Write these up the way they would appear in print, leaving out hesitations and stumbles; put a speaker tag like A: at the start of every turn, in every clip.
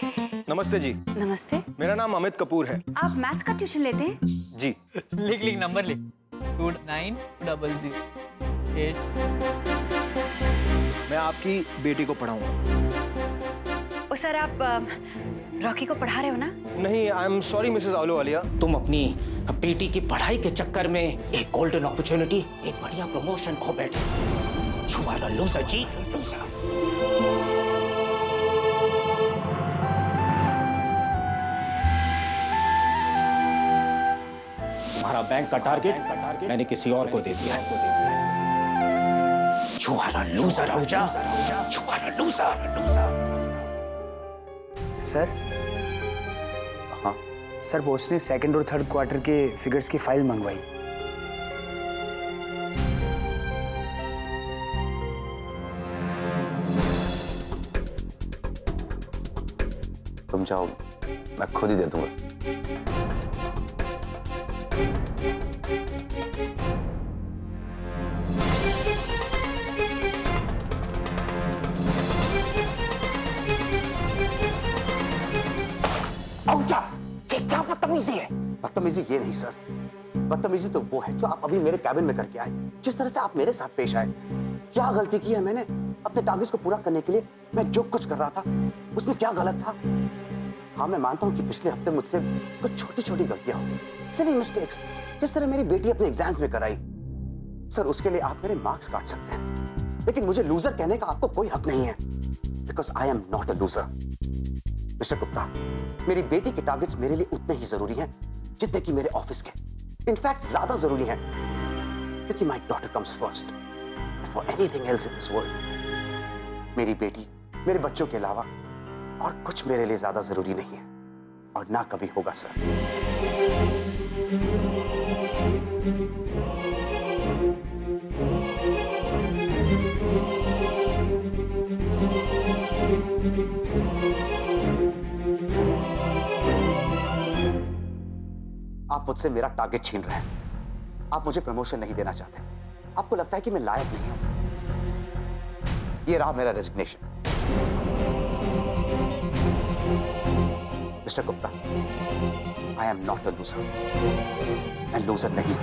A: नमस्ते जी।
B: नमस्ते।
A: मेरा नाम अमित कपूर है।
B: आप मैथ्स का ट्यूशन लेते हैं?
A: जी।
C: लिख नंबर लिख 290008।
A: मैं आपकी बेटी को पढ़ाऊंगा।
B: ओ सर, आप रॉकी को पढ़ा रहे हो ना?
A: नहीं, I am sorry Mrs Ahluwalia.
D: तुम अपनी बेटी की पढ़ाई के चक्कर में एक गोल्डन अपॉर्चुनिटी, एक बढ़िया प्रमोशन खो बैठे। You are a loser, जी, loser। हमारा बैंक का टारगेट मैंने किसी और को दे दिया। You are a loser, Ahuja। You are a loser, loser।
E: Sir,
F: हाँ
E: सर बॉस ने सेकंड और थर्ड क्वार्टर के फिगर्स की फाइल मंगवाई।
F: तुम चाहो मैं खुद ही दे दूंगा।
D: आहुजा, ये क्या बदतमीजी है?
F: बदतमीजी ये नहीं सर, बदतमीजी तो वो है जो आप अभी मेरे कैबिन में करके आए। जिस तरह से आप मेरे साथ पेश आए, क्या गलती की है मैंने? अपने टारगेट्स को पूरा करने के लिए मैं जो कुछ कर रहा था उसमें क्या गलत था? हाँ, मैं मानता हूँ कि पिछले हफ्ते मुझसे कुछ छोटी छोटी गलतियां हो गई, सिली मिस्टेक्स, जिस तरह मेरी बेटी अपने एग्जाम्स में कराई। सर, उसके लिए आप मेरे मार्क्स काट सकते हैं, लेकिन मुझे लूजर कहने का आपको कोई हक नहीं है, because I am not a loser. Mister Gupta, मेरी बेटी के टारगेट्स मेरे लिए उतने ही जरूरी हैं जितने कि मेरे ऑफिस के, इनफैक्ट ज्यादा जरूरी हैं, क्योंकि my daughter comes first before anything else in this world. मेरी बेटी मेरे बच्चों के अलावा और कुछ मेरे लिए ज्यादा जरूरी नहीं है, और ना कभी होगा सर। आप मुझसे मेरा टारगेट छीन रहे हैं। आप मुझे प्रमोशन नहीं देना चाहते। आपको लगता है कि मैं लायक नहीं हूं। ये रहा मेरा resignation. Mister Gupta, I am not a loser. मैं लूजर नहीं।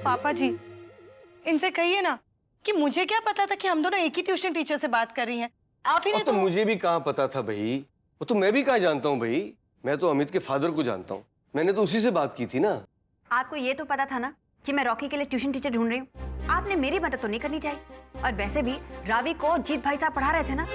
G: पापा जी, इनसे कहिए ना कि मुझे क्या पता था कि हम दोनों एक ही ट्यूशन टीचर से बात कर रही हैं। आप ही ने
A: तो मुझे भी कहाँ पता था भाई, वो तो मैं भी कहाँ जानता हूँ भाई। मैं तो अमित के फादर को जानता हूँ, मैंने तो उसी से बात की थी ना।
B: आपको ये तो पता था ना कि मैं रॉकी के लिए ट्यूशन टीचर ढूंढ रही हूँ। आपने मेरी मदद तो नहीं करनी चाहिए। और वैसे भी रावी को जीत भाई साहब पढ़ा रहे थे ना।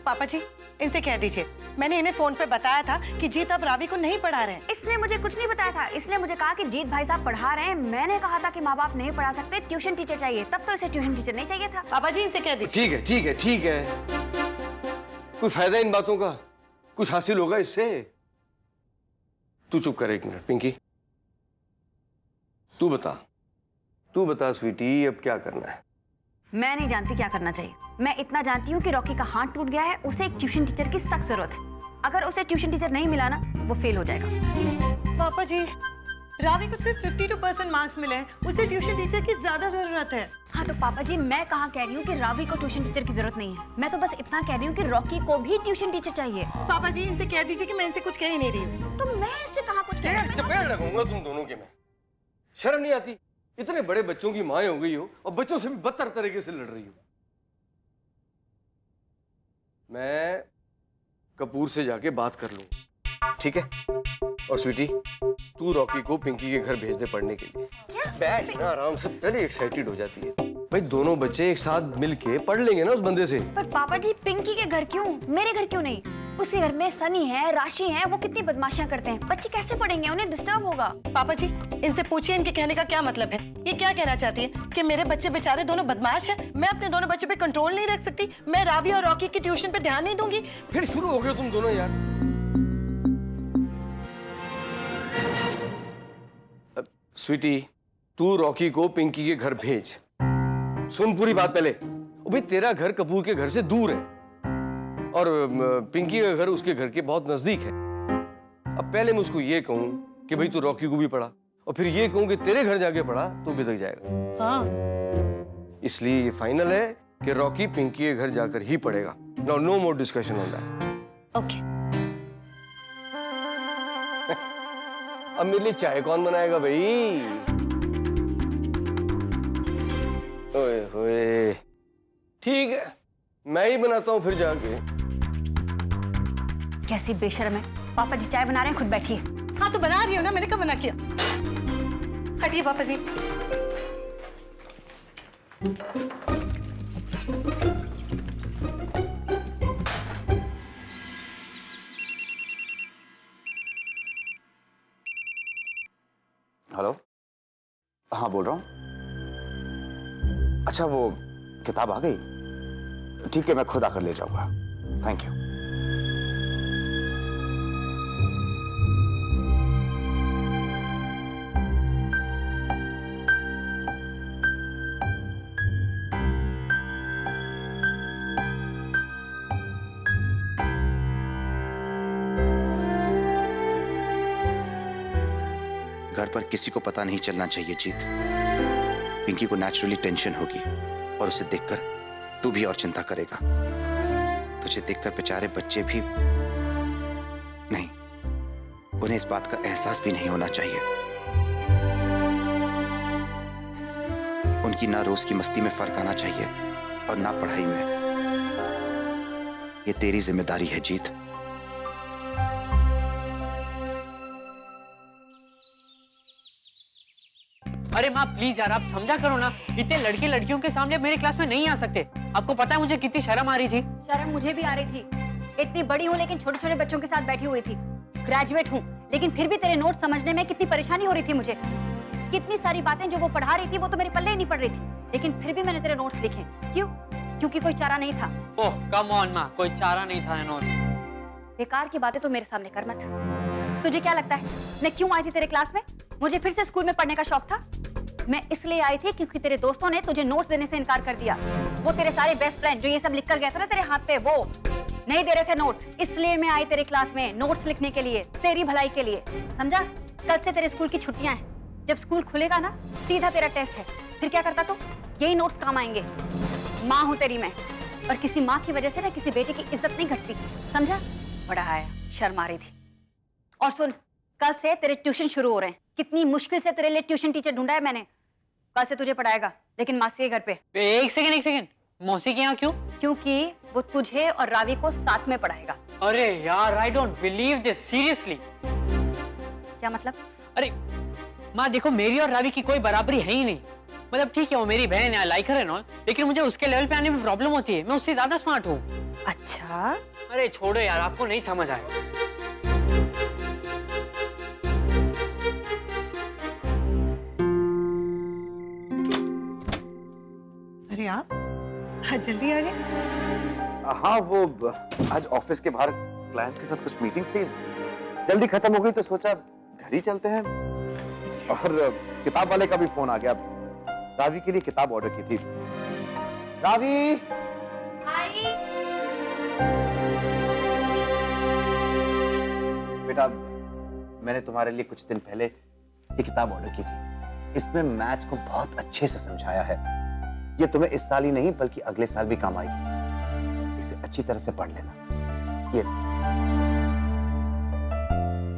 G: पापा जी, इनसे कह दीजिए मैंने इन्हें फोन पे बताया था कि जीत अब रावी को नहीं पढ़ा रहे हैं।
B: इसने मुझे कुछ नहीं बताया था। इसने मुझे कहा कि जीत भाई साहब पढ़ा रहे हैं। मैंने कहा था कि माँ बाप नहीं पढ़ा सकते, ट्यूशन टीचर चाहिए। तब तो इसे ट्यूशन टीचर नहीं चाहिए था।
G: पापा जी, इनसे कह दीजिए।
A: ठीक है ठीक है ठीक है, कोई फायदा इन बातों का? कुछ हासिल होगा इससे? तू चुप कर एक मिनट। पिंकी, तू बता स्वीटी, अब क्या करना है?
B: मैं नहीं जानती क्या करना चाहिए। मैं इतना जानती हूँ कि रॉकी का हाथ टूट गया है, उसे एक ट्यूशन टीचर की सख्त जरूरत है। अगर उसे ट्यूशन टीचर नहीं मिला ना, वो फेल हो जाएगा।
G: पापा जी, रावी को सिर्फ 52% मार्क्स मिले हैं, उसे ट्यूशन टीचर की ज्यादा जरूरत है।
B: हाँ तो पापा जी, मैं कहाँ कह रही हूँ कि रावी को ट्यूशन टीचर की जरूरत नहीं है। मैं तो बस इतना कह रही हूँ कि रॉकी को भी ट्यूशन टीचर चाहिए।
G: पापा जी, इनसे कह दीजिए कि मैं इनसे कुछ कह ही नहीं रही हूँ।
B: तो मैं इससे कहाँ कुछ कह रही हूँ?
A: चपेट लगाऊंगा तुम दोनों के। मैं शर्म नहीं आती? इतने बड़े बच्चों की माँ हो गई हो और बच्चों से भी बदतर तरीके से लड़ रही हो। मैं कपूर से जाके बात कर लूं, ठीक है? और स्वीटी, तू रॉकी को पिंकी के घर भेज दे पढ़ने के लिए।
B: क्या?
A: बैठ ना आराम से, पहले एक्साइटेड हो जाती है। भाई दोनों बच्चे एक साथ मिलके पढ़ लेंगे ना उस बंदे से।
B: पर पापा जी, पिंकी के घर क्यों, मेरे घर क्यों नहीं? उसी घर में सनी है, राशि है, वो कितनी बदमाशियां करते हैं। बच्चे कैसे पढ़ेंगे, उन्हें डिस्टर्ब होगा।
G: पापा जी, इनसे पूछिए इनके कहने का क्या मतलब है। ये क्या कहना चाहती है कि मेरे बच्चे बेचारे दोनों बदमाश हैं, मैं अपने दोनों बच्चों पे कंट्रोल नहीं रख सकती, मैं रावी और रॉकी की ट्यूशन पे ध्यान नहीं दूंगी।
A: फिर शुरू हो गए तुम दोनों यार। स्वीटी, तू रॉकी को पिंकी के घर भेज। सुन पूरी बात पहले। भाई तेरा घर कपूर के घर से दूर है और पिंकी का घर उसके घर के बहुत नजदीक है। अब पहले मैं उसको ये कहूं कि भाई तू रॉकी को भी पढ़ा और फिर ये कहूं कि तेरे घर जाके पढ़ा तो बिगड़ जाएगा।
G: हाँ,
A: इसलिए ये फाइनल है कि रॉकी पिंकी के घर जाकर ही पढ़ेगा। Now no more discussion on that.
G: Okay.
A: अब मेरे लिए चाय कौन बनाएगा भाई? ओए होए, ठीक है मैं ही बनाता हूँ फिर जाके।
B: कैसी बेशर्म है। पापा जी चाय बना रहे हैं, खुद बैठिए।
G: हाँ तो बना रही हो ना, मैंने कब मना किया। हटिए पापा जी।
F: हेलो, हाँ बोल रहा हूँ। अच्छा वो किताब आ गई? ठीक है मैं खुद आकर ले जाऊंगा। Thank you. घर पर किसी को पता नहीं चलना चाहिए जीत। पिंकी को नेचुरली टेंशन होगी और उसे देखकर तू भी और चिंता करेगा। तुझे देखकर बेचारे बच्चे भी नहीं, उन्हें इस बात का एहसास भी नहीं होना चाहिए। उनकी ना रोज की मस्ती में फर्क आना चाहिए और ना पढ़ाई में। ये तेरी जिम्मेदारी है जीत।
C: अरे माँ प्लीज यार, आप समझा करो ना। इतने लड़के लड़कियों के सामने मेरे क्लास में नहीं आ सकते। आपको पता है मुझे कितनी शर्म आ रही थी।
B: शर्म मुझे भी आ रही थी। इतनी बड़ी हूँ लेकिन छोटे छोटे बच्चों के साथ बैठी हुई थी। ग्रेजुएट हूँ लेकिन फिर भी तेरे नोट समझने में कितनी परेशानी हो रही थी मुझे। कितनी सारी बातें जो वो पढ़ा रही थी वो तो मेरे पल्ले ही नहीं पड़ रही थी, लेकिन फिर भी मैंने तेरे नोट्स लिखे। क्यों? क्योंकि कोई चारा नहीं था।
C: ओह कम ऑन माँ, कोई चारा नहीं था नोट।
B: बेकार की बातें तो मेरे सामने कर मत। तुझे क्या लगता है मैं क्यों आई थी तेरे क्लास में? मुझे फिर से स्कूल में पढ़ने का शौक था। मैं इसलिए आई थी क्योंकि तेरे दोस्तों ने तुझे नोट्स देने से इनकार कर दिया। वो तेरे सारे बेस्ट फ्रेंड जो ये सब लिख कर गया था ना तेरे हाथ पे, वो नहीं दे रहे थे नोट्स। इसलिए मैं आई तेरे क्लास में नोट्स लिखने के लिए, तेरी भलाई के लिए। समझा? कल से तेरे स्कूल की छुट्टियां हैं। जब स्कूल खुलेगा ना सीधा तेरा टेस्ट है। फिर क्या करता तू? यही नोट्स काम आएंगे। माँ हूं तेरी मैं, और किसी माँ की वजह से ना किसी बेटे की इज्जत नहीं घटती। समझा? बड़ा आया, शर्म आ रही थी। और सुन, कल से तेरे ट्यूशन शुरू हो रहे हैं। कितनी मुश्किल से तेरे लिए ट्यूशन टीचर ढूंढा है मैंने। कल से तुझे पढ़ाएगा, लेकिन मासी के घर पे।
C: एक सेकंड, मौसी के यहाँ क्यों?
B: क्योंकि वो तुझे और रावी को साथ में पढ़ाएगा।
C: अरे यार, I don't believe this, seriously.
B: क्या मतलब?
C: अरे माँ देखो, मेरी और रावी की कोई बराबरी है ही नहीं। मतलब ठीक है वो मेरी बहन है, I like her and all, लेकिन मुझे उसके लेवल पे आने में प्रॉब्लम होती है। मैं उससे ज्यादा स्मार्ट हूँ।
B: अच्छा,
C: अरे छोड़ो यार, आपको नहीं समझ आया।
G: अरे आप आज जल्दी आ गए?
F: हाँ वो आज ऑफिस के बाहर क्लाइंट्स के साथ कुछ मीटिंग्स थी, जल्दी खत्म हो गई तो सोचा घर ही चलते हैं। और किताब वाले का भी फोन आ गया, रावी के लिए किताब ऑर्डर की थी। रावी बेटा, मैंने तुम्हारे लिए कुछ दिन पहले ये किताब ऑर्डर की थी। इसमें मैथ्स को बहुत अच्छे से समझाया है। ये तुम्हें इस साल ही नहीं बल्कि अगले साल भी काम आएगी। इसे अच्छी तरह से पढ़ लेना। ये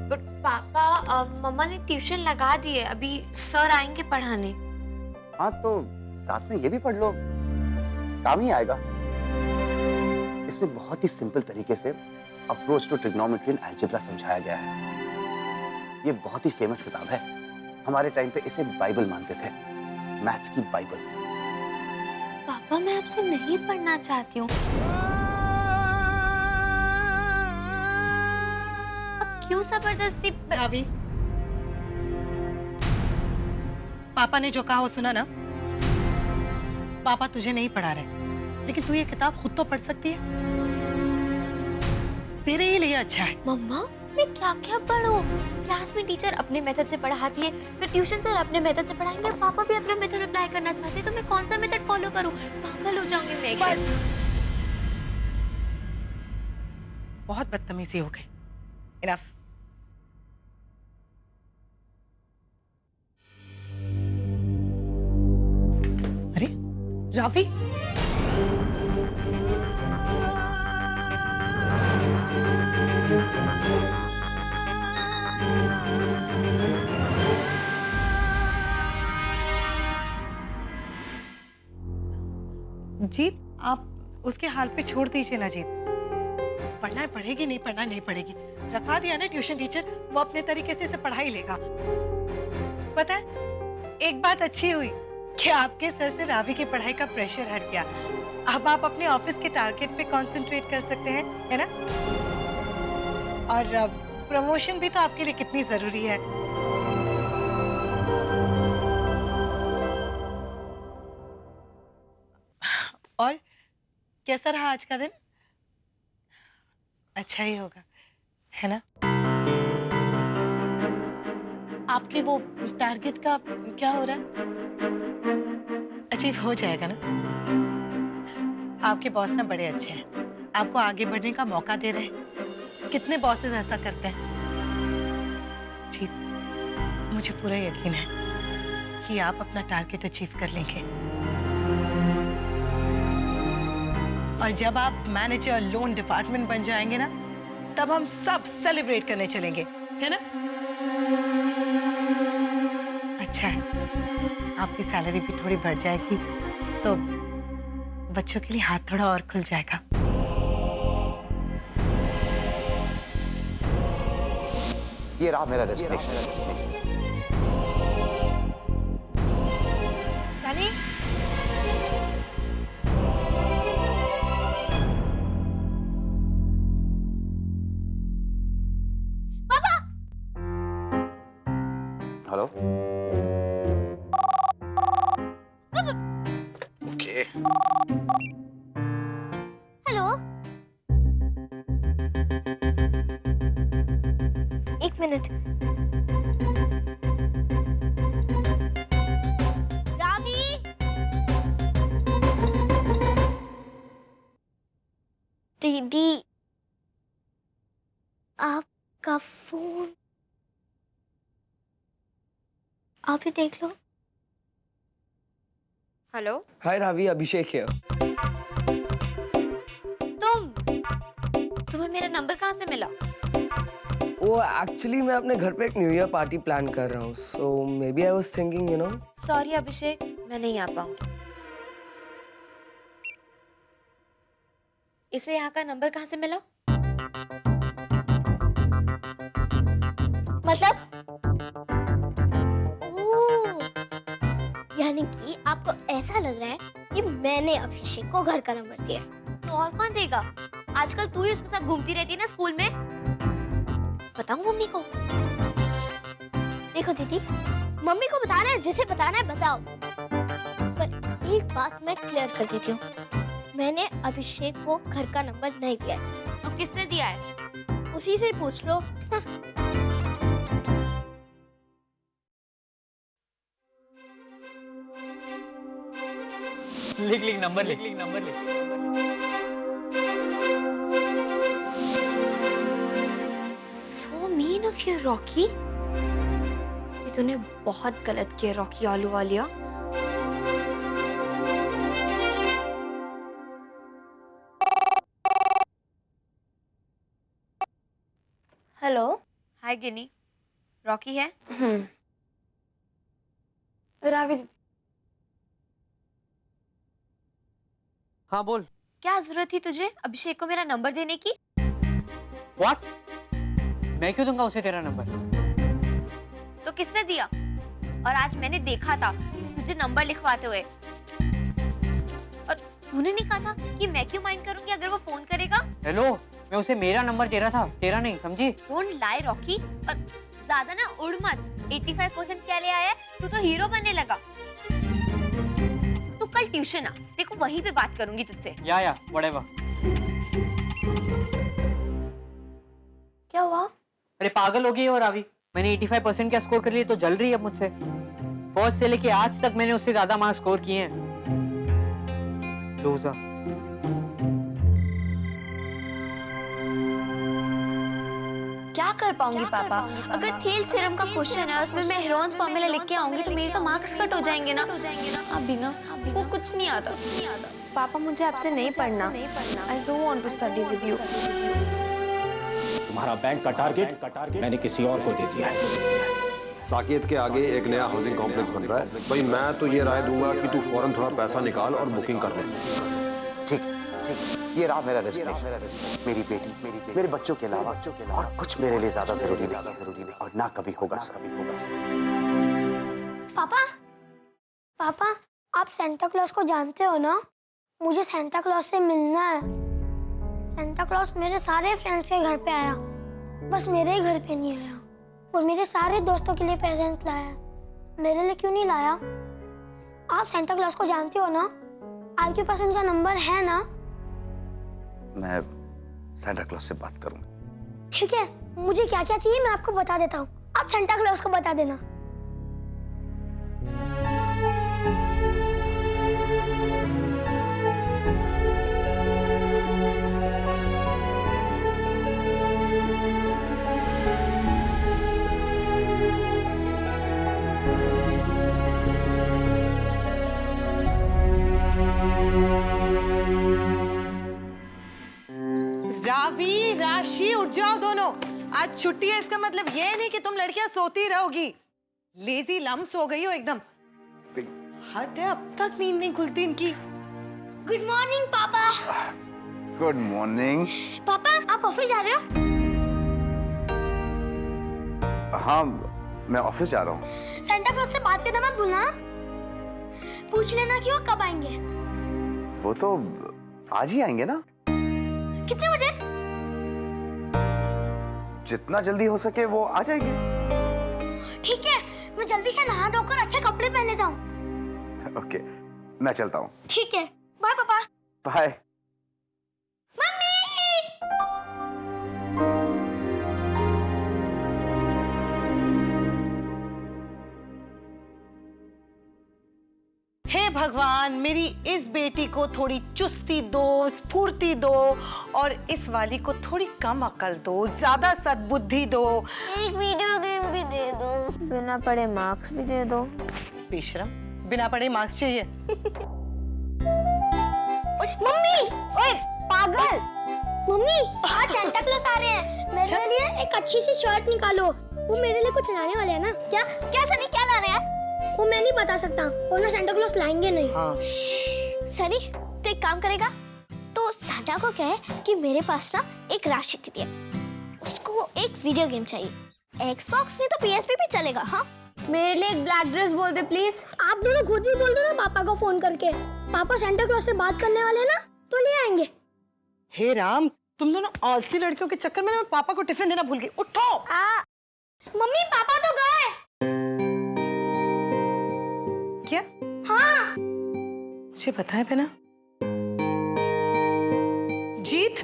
H: बट पापा, मम्मा ने ट्यूशन लगा दी है, अभी सर आएंगे पढ़ाने।
F: हाँ तो साथ में ये भी पढ़ लो, काम ही आएगा। इसमें बहुत ही सिंपल तरीके से approach to trigonometry and algebra समझाया गया है। ये बहुत ही फेमस किताब है। हमारे टाइम पे इसे बाइबल मानते थे, मैथ्स की बाइबल।
H: पापा मैं आपसे नहीं पढ़ना चाहती हूँ। क्यों जबरदस्ती
G: रावी, पापा ने जो कहा वो सुना ना? पापा तुझे नहीं पढ़ा रहे, लेकिन तू ये किताब खुद तो पढ़ सकती है। तेरे ही लिए अच्छा है।
H: मम्मा मैं क्या क्या पढ़ूं? क्लास में टीचर अपने मेथड से पढ़ाती है, फिर ट्यूशन सर अपने मेथड से पढ़ाएंगे, पापा भी अपना मेथड अप्लाई करना चाहते हैं, तो मैं कौन सा मेथड फॉलो करूं? पागल हो जाऊंगी मैं।
G: बस, बहुत बदतमीजी हो गई। इनफ। अरे रावी, जीत, आप उसके हाल पे छोड़ दीजिए ना जीत। पढ़ना है पढ़ेगी, नहीं पढ़ना नहीं पढ़ेगी। रखवा दिया ना ट्यूशन टीचर, वो अपने तरीके से इसे पढ़ा ही लेगा। पता है, एक बात अच्छी हुई कि आपके सर से रावी की पढ़ाई का प्रेशर हट गया। अब आप अपने ऑफिस के टारगेट पे कंसंट्रेट कर सकते हैं, है ना? और प्रमोशन भी तो आपके लिए कितनी जरूरी है। और कैसा रहा आज का दिन? अच्छा ही होगा, है ना? आपके वो टारगेट का क्या हो रहा है? अचीव हो जाएगा ना? आपके बॉस ना बड़े अच्छे हैं, आपको आगे बढ़ने का मौका दे रहे हैं। कितने बॉसेस ऐसा करते हैं? जीत, मुझे पूरा यकीन है कि आप अपना टारगेट अचीव कर लेंगे। और जब आप मैनेजर लोन डिपार्टमेंट बन जाएंगे ना, तब हम सब सेलिब्रेट करने चलेंगे, है ना? अच्छा है, आपकी सैलरी भी थोड़ी बढ़ जाएगी, तो बच्चों के लिए हाथ थोड़ा और खुल जाएगा।
F: ये रहा मेरा resignation.
G: Sunny,
F: hello. Okay.
H: Hello, एक मिनट। रावी, दीदी आपका फोन आप ही देख लो। हेलो,
A: हाय रावी, अभिषेक है।
H: तुम्हें मेरा नंबर कहाँ से मिला?
A: वो एक्चुअली मैं अपने घर पे एक न्यू ईयर पार्टी प्लान कर रहा हूँ, so maybe I was thinking, you know.
H: Sorry Abhishek, मैं नहीं आ पाऊंगी। इसे यहाँ का नंबर कहाँ से मिला? मतलब? यानी कि आपको ऐसा लग रहा है कि मैंने अभिषेक को घर का नंबर दिया, तो और कौन देगा? आजकल तू ही उसके साथ घूमती रहती है ना स्कूल में। बताऊं मम्मी को? देखो दीदी, मम्मी को बताना है, जिसे बताना है बताओ, पर एक बात मैं क्लियर कर देती हूँ, मैंने अभिषेक को घर का नंबर नहीं दिया है। तो किसने दिया है? उसी से पूछ लो।
C: लिख नंबर लिख।
H: So mean of you, Rocky. ये तूने बहुत गलत किया रॉकी आलू वालिया। हेलो, हाय गिनी, रॉकी है?
B: रावी,
C: हाँ बोल।
H: क्या जरूरत थी तुझे अभिषेक को मेरा नंबर देने की?
C: What? मैं क्यों दूंगा उसे तेरा नंबर?
H: तो किसने दिया? और आज मैंने देखा था तुझे नंबर लिखवाते हुए, और तूने नहीं कहा था कि मैं क्यों माइंड करूंगी अगर वो फोन करेगा?
C: हेलो, मैं उसे मेरा नंबर दे रहा था, तेरा नहीं, समझी?
H: डोंट लाई रॉकी, और ज्यादा ना उड़ मत। 85% क्या ले आया है? तू तो हीरो बनने लगा। तू कल ट्यूशन आ, देखो वहीं पे बात करूंगी तुझसे।
C: या व्हाटएवर।
H: क्या हुआ?
C: अरे पागल हो गई हो रावी, मैंने 85% का स्कोर कर लिया तो जल रही है अब मुझसे। फर्स्ट से लेके आज तक मैंने उससे ज्यादा मार्क्स स्कोर किए हैं। लूजर।
H: क्या कर पाऊंगी पापा? अगर थेल सीरम का क्वेश्चन है उसमें मैं हेरोन्स फॉर्मूला लिख के आऊंगी तो मेरे तो मार्क्स कट हो जाएंगे ना। अभी ना वो कुछ नहीं आता। पापा मुझे आपसे नहीं पढ़ना। I don't want to study with you.
D: तुम्हारा बैंक का टारगेट मैंने किसी और को दे दिया है।
I: साकेत के आगे एक नया हाउसिंग कॉम्प्लेक्स बन रहा है। भाई मैं तो ये राय दूंगा कि तू फौरन थोड़ा पैसा निकाल और बुकिंग कर ले।
F: ठीक ठीक, ये रहा मेरा रिस्क। मेरी बेटी, मेरे बच्चों के अलावा और कुछ मेरे लिए ज्यादा जरूरी नहीं और ना कभी होगा सर।
J: पापा आप सेंटा क्लॉज को जानते हो ना? मुझे सेंटा क्लॉज से मिलना है। सेंटा क्लॉज मेरे सारे फ्रेंड्स के घर पे आया, बस मेरे ही घर पे नहीं आया। और मेरे सारे दोस्तों के लिए प्रेजेंट लाया, मेरे लिए क्यों नहीं लाया? आप सेंटा क्लॉज को जानते हो ना? आपके पास उनका नंबर है ना?
F: मैं सेंटा क्लॉज से बात करूंगा।
J: ठीक है, मुझे क्या क्या चाहिए मैं आपको बता देता हूँ, आप सेंटा क्लॉज को बता देना।
G: रावी, राशि, उठ जाओ दोनों। आज छुट्टी है, इसका मतलब ये नहीं कि तुम लड़कियां सोती रहोगी। लेजी लम्स हो गई हो एकदम। हद है, अब तक नींद नहीं खुलती इनकी।
J: गुड मॉर्निंग पापा।
I: Good morning.
J: पापा आप ऑफिस जा रहे हो?
I: हाँ मैं ऑफिस जा रहा हूँ।
J: सेंटा क्लॉज से बात करना मत भूलना। पूछ लेना कि वो कब आएंगे।
I: वो तो आज ही आएंगे ना।
J: कितने बजे?
I: जितना जल्दी हो सके वो आ जाएंगे।
J: ठीक है, मैं जल्दी से नहा धोकर अच्छे कपड़े पहन लेता हूँ।
I: ओके, मैं चलता हूँ।
J: ठीक है, बाय पापा।
I: बाय।
G: हे भगवान, मेरी इस बेटी को थोड़ी चुस्ती दो, स्फूर्ति दो, और इस वाली को थोड़ी कम अकल दो, ज्यादा सद्बुद्धि दो।
J: एक वीडियो गेम भी दे दो।
H: बिना पढ़े मार्क्स भी दे दो।
G: बेशरम, बिना पढ़े मार्क्स चाहिए।
J: मम्मी, ओए पागल। मम्मी, आज सेंटा क्लॉज आ रहे हैं, मेरे लिए एक अच्छी सी शर्ट निकालो। वो मेरे लिए कुछ लाने वाले हैं ना? क्या क्या सनी, क्या ला रहे हैं? वो मैं नहीं बता सकता, वो ना सेंटा क्लॉज लाएंगे नहीं।
G: हाँ।
H: सनी तो एक काम करेगा, तो सांता को कहे कि मेरे पास ना एक राशि दीदी है, उसको एक वीडियो गेम चाहिए। एक्सबॉक्स में तो पीएसपी भी चलेगा। हाँ, मेरे लिए एक ब्लैक ड्रेस बोल दे प्लीज।
J: आप दोनों खुद ही बोल दो ना पापा को फोन करके। पापा सेंटा क्लॉज से बात करने वाले हैं ना, तो ले आएंगे।
G: हे राम, तुम दोनों आलसी लड़कियों के चक्कर में मैं पापा को टिफिन देना भूल गई। उठो।
J: मम्मी पापा तो गए।
G: क्या?
J: हाँ।
G: मुझे पता है बेना। जीत,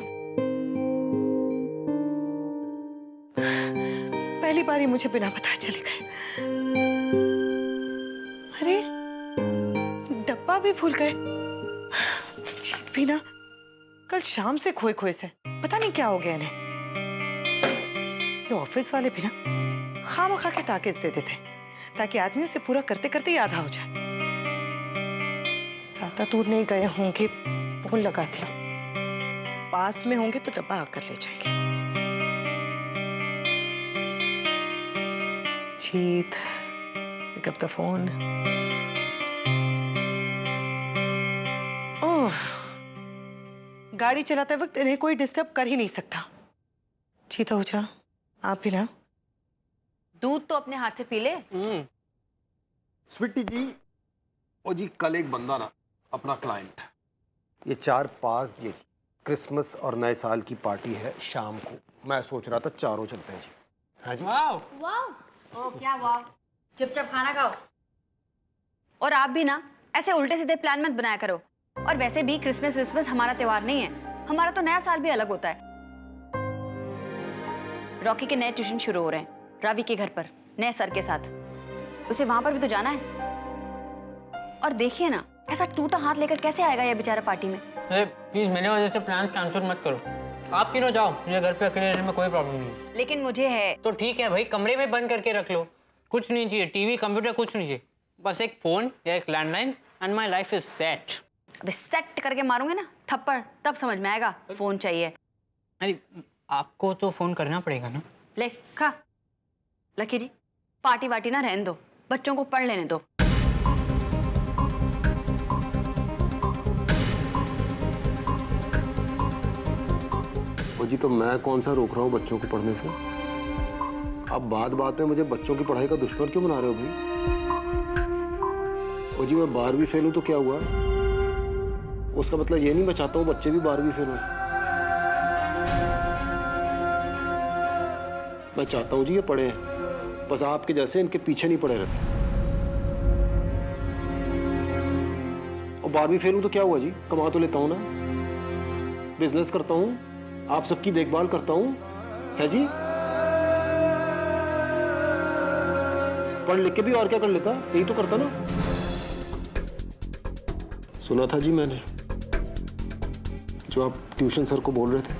G: पहली बार ही मुझे बिना बताए चले गए। अरे डब्बा भी भूल गए। जीत भी ना कल शाम से खोए खोए से, पता नहीं क्या हो गया इन्हें। ये ऑफिस वाले भी ना खामखा के टाकेस देते थे ताकि आदमी उसे पूरा करते करते ही आधा हो जाए। ज्यादा दूर नहीं गए होंगे, फोन लगाती हूँ, पास में होंगे तो डब्बा आकर ले जाएंगे। जीत, पिक अप द फोन। ओह, गाड़ी चलाते वक्त इन्हें कोई डिस्टर्ब कर ही नहीं सकता। जीत हो जा, आप भी ना।
B: दूध तो अपने हाथ से पी ले।
I: स्वीटी जी, ओ जी कल एक बंदा ना अपना क्लाइंट ये 4 पास दिए जी, क्रिसमस और नए साल की पार्टी है शाम को। मैं सोच रहा था चारों चलते हैं जी। हाँ जी।
B: ओ क्या वाह, चुपचाप खाना खाओ। और आप भी ना ऐसे उल्टे सीधे प्लान मत बनाया करो। और वैसे भी क्रिसमस विस्मस हमारा त्योहार नहीं है, हमारा तो नया साल भी अलग होता है। रॉकी के नए ट्यूशन शुरू हो रहे हैं रावी के घर पर, नए सर के साथ। उसे वहां पर भी तो जाना है। और देखिए ना, ऐसा टूटा हाथ लेकर कैसे आएगा ये बेचारा पार्टी में।
C: अरे प्लीज मेरे वजह से प्लान कैंसिल मत करो। आप तीनों जाओ, मुझे घर पे अकेले रहने में कोई प्रॉब्लम नहीं है।
B: लेकिन मुझे है।
C: तो ठीक है भाई, कमरे में बंद करके रख लो। कुछ नहीं चाहिए, टीवी कंप्यूटर कुछ नहीं चाहिए, बस एक फोन या एक landline and my life is set.
B: अबे सेट करके मारूंगे ना थप्पड़, तब समझ में आएगा फोन चाहिए।
C: अरे आपको तो फोन करना पड़ेगा ना।
B: ले खा। लकी जी, पार्टी वार्टी ना रहने दो, बच्चों को पढ़ लेने दो।
I: जी तो मैं कौन सा रोक रहा हूँ बच्चों को पढ़ने से? आप बात बात में मुझे बच्चों की पढ़ाई का दुश्मन क्यों बना रहे हो भाई? ओ जी मैं 12वीं फेल हूँ तो क्या हुआ? उसका मतलब ये नहीं मैं चाहता हूँ बच्चे भी 12वीं फेल हो। मैं चाहता हूँ जी ये पढ़े, बस आपके जैसे इनके पीछे नहीं पड़े रहते। और 12वीं फेल हूँ तो क्या हुआ जी? कमा तो लेता हूँ ना, बिजनेस करता हूँ, आप सबकी देखभाल करता हूँ, है जी। पढ़ लिख के भी और क्या कर लेता, यही तो करता ना। सुना था जी मैंने जो आप ट्यूशन सर को बोल रहे थे।